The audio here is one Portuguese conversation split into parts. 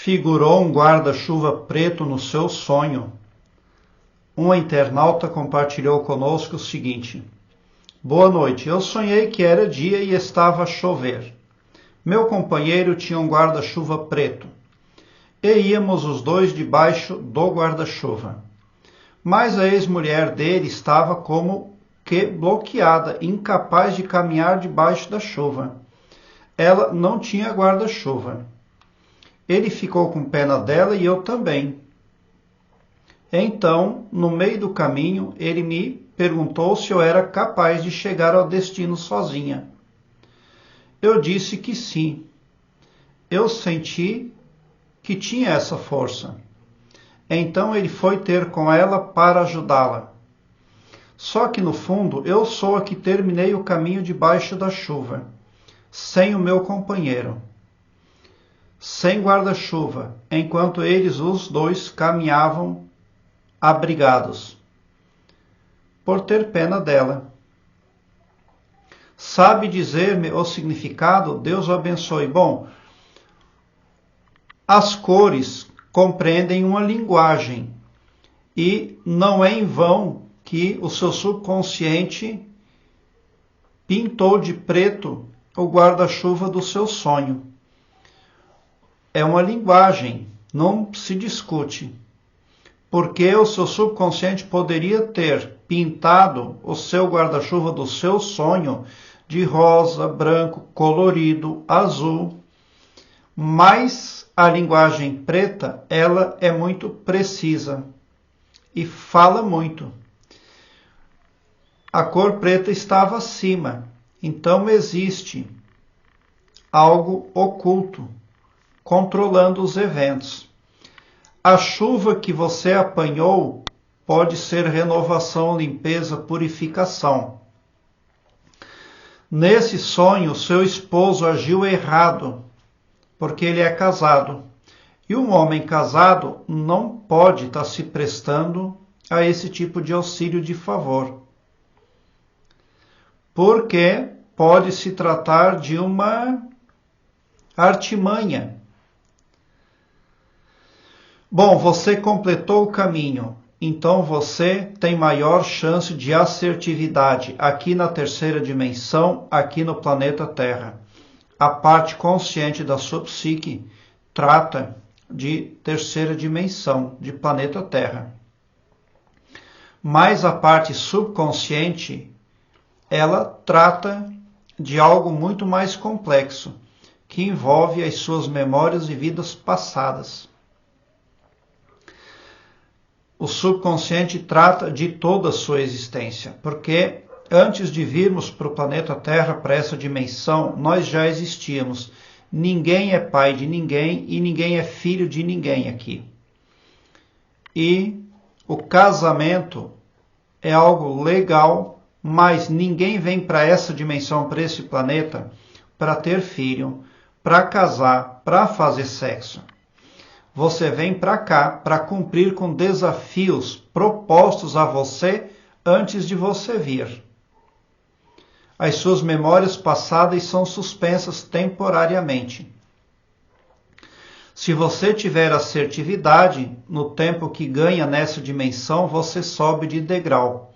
Figurou um guarda-chuva preto no seu sonho? Um internauta compartilhou conosco o seguinte: Boa noite, eu sonhei que era dia e estava a chover. Meu companheiro tinha um guarda-chuva preto. E íamos os dois debaixo do guarda-chuva. Mas a ex-mulher dele estava como que bloqueada, incapaz de caminhar debaixo da chuva. Ela não tinha guarda-chuva. Ele ficou com pena dela e eu também. Então, no meio do caminho, ele me perguntou se eu era capaz de chegar ao destino sozinha. Eu disse que sim. Eu senti que tinha essa força. Então ele foi ter com ela para ajudá-la. Só que no fundo, eu sou a que terminei o caminho debaixo da chuva, sem o meu companheiro, sem guarda-chuva, enquanto eles os dois caminhavam abrigados, por ter pena dela. Sabe dizer-me o significado? Deus o abençoe. Bom, as cores compreendem uma linguagem e não é em vão que o seu subconsciente pintou de preto o guarda-chuva do seu sonho. É uma linguagem, não se discute. Porque o seu subconsciente poderia ter pintado o seu guarda-chuva do seu sonho de rosa, branco, colorido, azul, mas a linguagem preta, ela é muito precisa e fala muito. A cor preta estava acima, então existe algo oculto, controlando os eventos. A chuva que você apanhou pode ser renovação, limpeza, purificação. Nesse sonho, seu esposo agiu errado, porque ele é casado. E um homem casado não pode estar se prestando a esse tipo de auxílio de favor. Porque pode se tratar de uma artimanha. Bom, você completou o caminho, então você tem maior chance de assertividade aqui na terceira dimensão, aqui no planeta Terra. A parte consciente da sua psique trata de terceira dimensão, de planeta Terra. Mas a parte subconsciente, ela trata de algo muito mais complexo, que envolve as suas memórias e vidas passadas. O subconsciente trata de toda a sua existência, porque antes de virmos para o planeta Terra, para essa dimensão, nós já existíamos. Ninguém é pai de ninguém e ninguém é filho de ninguém aqui. E o casamento é algo legal, mas ninguém vem para essa dimensão, para esse planeta, para ter filho, para casar, para fazer sexo. Você vem para cá para cumprir com desafios propostos a você antes de você vir. As suas memórias passadas são suspensas temporariamente. Se você tiver assertividade, no tempo que ganha nessa dimensão, você sobe de degrau,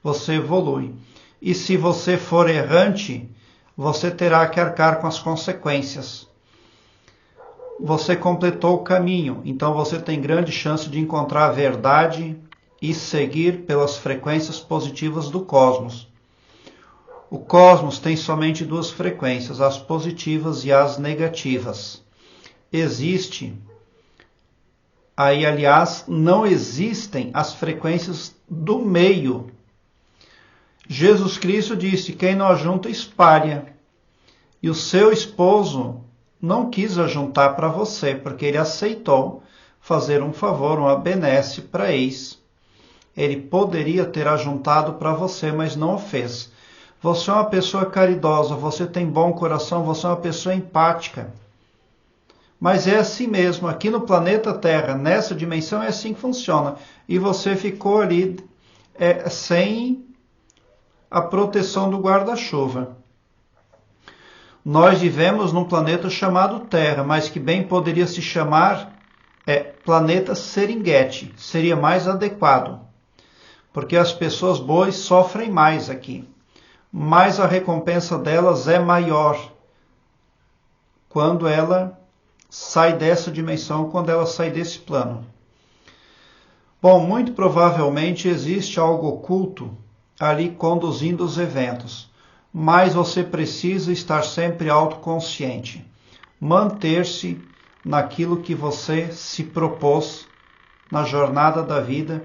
você evolui. E se você for errante, você terá que arcar com as consequências. Você completou o caminho, então você tem grande chance de encontrar a verdade e seguir pelas frequências positivas do cosmos. O cosmos tem somente duas frequências, as positivas e as negativas. Aliás, não existem as frequências do meio. Jesus Cristo disse: quem não ajunta, espalha. E o seu esposo não quis ajuntar para você, porque ele aceitou fazer um favor, uma benesse para a ex. Ele poderia ter ajuntado para você, mas não o fez. Você é uma pessoa caridosa, você tem bom coração, você é uma pessoa empática. Mas é assim mesmo, aqui no planeta Terra, nessa dimensão, é assim que funciona. E você ficou ali sem a proteção do guarda-chuva. Nós vivemos num planeta chamado Terra, mas que bem poderia se chamar planeta Seringuete, seria mais adequado, porque as pessoas boas sofrem mais aqui, mas a recompensa delas é maior quando ela sai dessa dimensão, quando ela sai desse plano. Bom, muito provavelmente existe algo oculto ali conduzindo os eventos, mas você precisa estar sempre autoconsciente, manter-se naquilo que você se propôs na jornada da vida.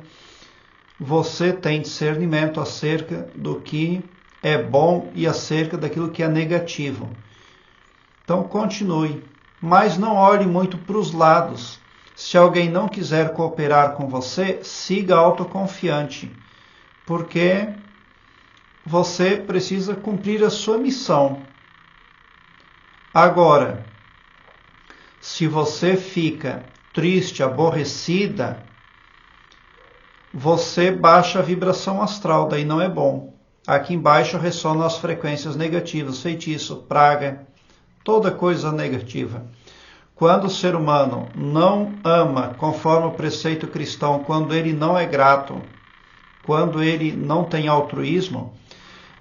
Você tem discernimento acerca do que é bom e acerca daquilo que é negativo. Então continue, mas não olhe muito para os lados. Se alguém não quiser cooperar com você, siga autoconfiante, porque você precisa cumprir a sua missão. Agora, se você fica triste, aborrecida, você baixa a vibração astral, daí não é bom. Aqui embaixo ressonam as frequências negativas, feitiço, praga, toda coisa negativa. Quando o ser humano não ama conforme o preceito cristão, quando ele não é grato, quando ele não tem altruísmo,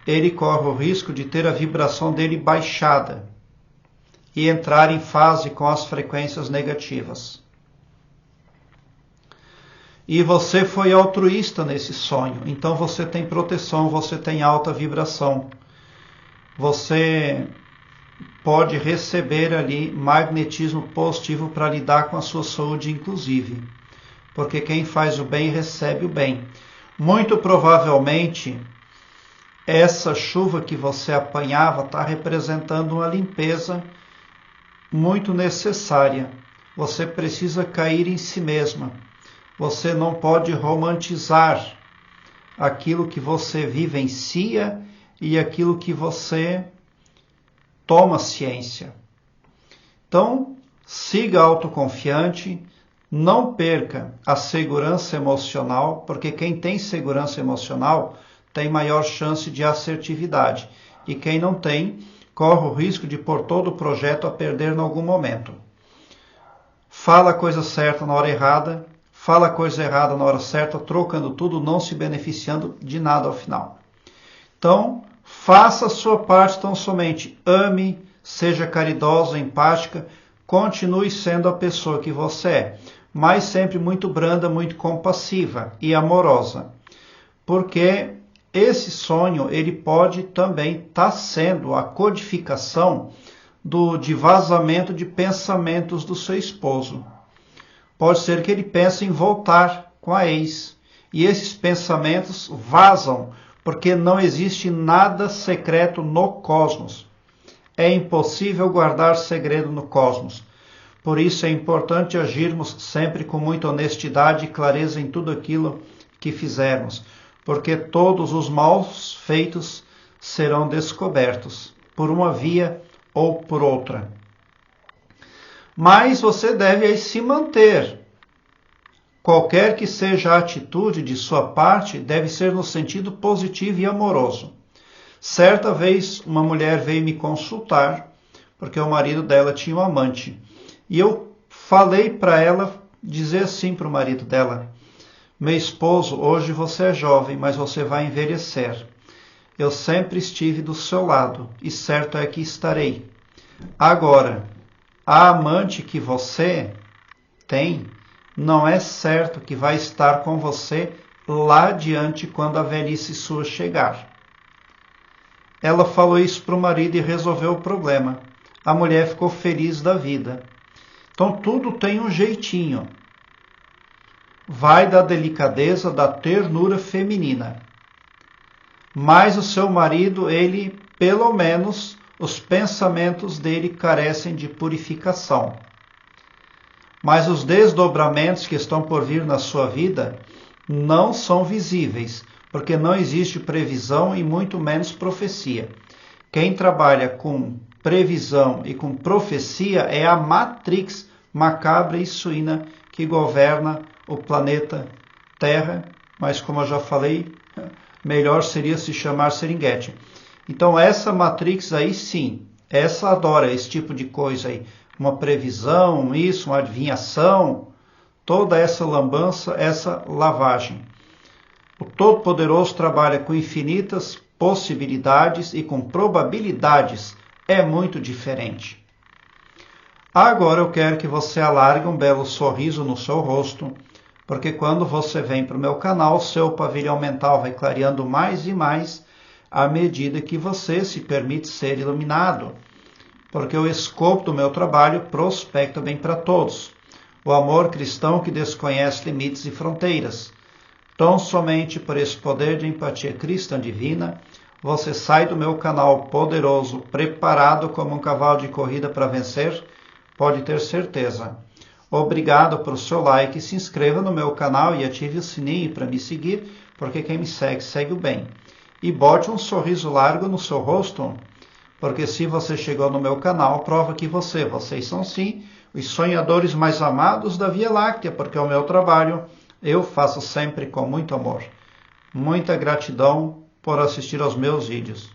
ele corre o risco de ter a vibração dele baixada e entrar em fase com as frequências negativas. E você foi altruísta nesse sonho, então você tem proteção, você tem alta vibração. Você pode receber ali magnetismo positivo para lidar com a sua saúde, inclusive. Porque quem faz o bem recebe o bem. Muito provavelmente, essa chuva que você apanhava está representando uma limpeza muito necessária. Você precisa cair em si mesma. Você não pode romantizar aquilo que você vivencia e aquilo que você toma ciência. Então, siga autoconfiante, não perca a segurança emocional, porque quem tem segurança emocional tem maior chance de assertividade. E quem não tem, corre o risco de pôr todo o projeto a perder em algum momento. Fala a coisa certa na hora errada, fala a coisa errada na hora certa, trocando tudo, não se beneficiando de nada ao final. Então, faça a sua parte tão somente. Ame, seja caridosa, empática, continue sendo a pessoa que você é, mas sempre muito branda, muito compassiva e amorosa. Porque esse sonho, ele pode também estar sendo a codificação de vazamento de pensamentos do seu esposo. Pode ser que ele pense em voltar com a ex. E esses pensamentos vazam, porque não existe nada secreto no cosmos. É impossível guardar segredo no cosmos. Por isso é importante agirmos sempre com muita honestidade e clareza em tudo aquilo que fizermos, porque todos os maus feitos serão descobertos, por uma via ou por outra. Mas você deve aí se manter. Qualquer que seja a atitude de sua parte, deve ser no sentido positivo e amoroso. Certa vez, uma mulher veio me consultar, porque o marido dela tinha um amante. E eu falei para ela, dizer assim para o marido dela: meu esposo, hoje você é jovem, mas você vai envelhecer. Eu sempre estive do seu lado, e certo é que estarei. Agora, a amante que você tem, não é certo que vai estar com você lá adiante quando a velhice sua chegar. Ela falou isso para o marido e resolveu o problema. A mulher ficou feliz da vida. Então tudo tem um jeitinho. Vai da delicadeza, da ternura feminina. Mas o seu marido, ele, pelo menos, os pensamentos dele carecem de purificação. Mas os desdobramentos que estão por vir na sua vida não são visíveis, porque não existe previsão e muito menos profecia. Quem trabalha com previsão e com profecia é a matrix macabra e suína que governa o planeta Terra, mas como eu já falei, melhor seria se chamar Seringuete. Então essa matrix aí sim, essa adora esse tipo de coisa aí, uma previsão, isso, uma adivinhação, toda essa lambança, essa lavagem. O Todo-Poderoso trabalha com infinitas possibilidades e com probabilidades, é muito diferente. Agora eu quero que você alargue um belo sorriso no seu rosto, porque quando você vem para o meu canal, seu pavilhão mental vai clareando mais e mais à medida que você se permite ser iluminado, porque o escopo do meu trabalho prospecta bem para todos. O amor cristão que desconhece limites e fronteiras. Tão somente por esse poder de empatia cristã divina, você sai do meu canal poderoso, preparado como um cavalo de corrida para vencer, pode ter certeza. Obrigado pelo seu like, se inscreva no meu canal e ative o sininho para me seguir, porque quem me segue, segue o bem. E bote um sorriso largo no seu rosto, porque se você chegou no meu canal, prova que vocês são sim os sonhadores mais amados da Via Láctea, porque o meu trabalho eu faço sempre com muito amor. Muita gratidão por assistir aos meus vídeos.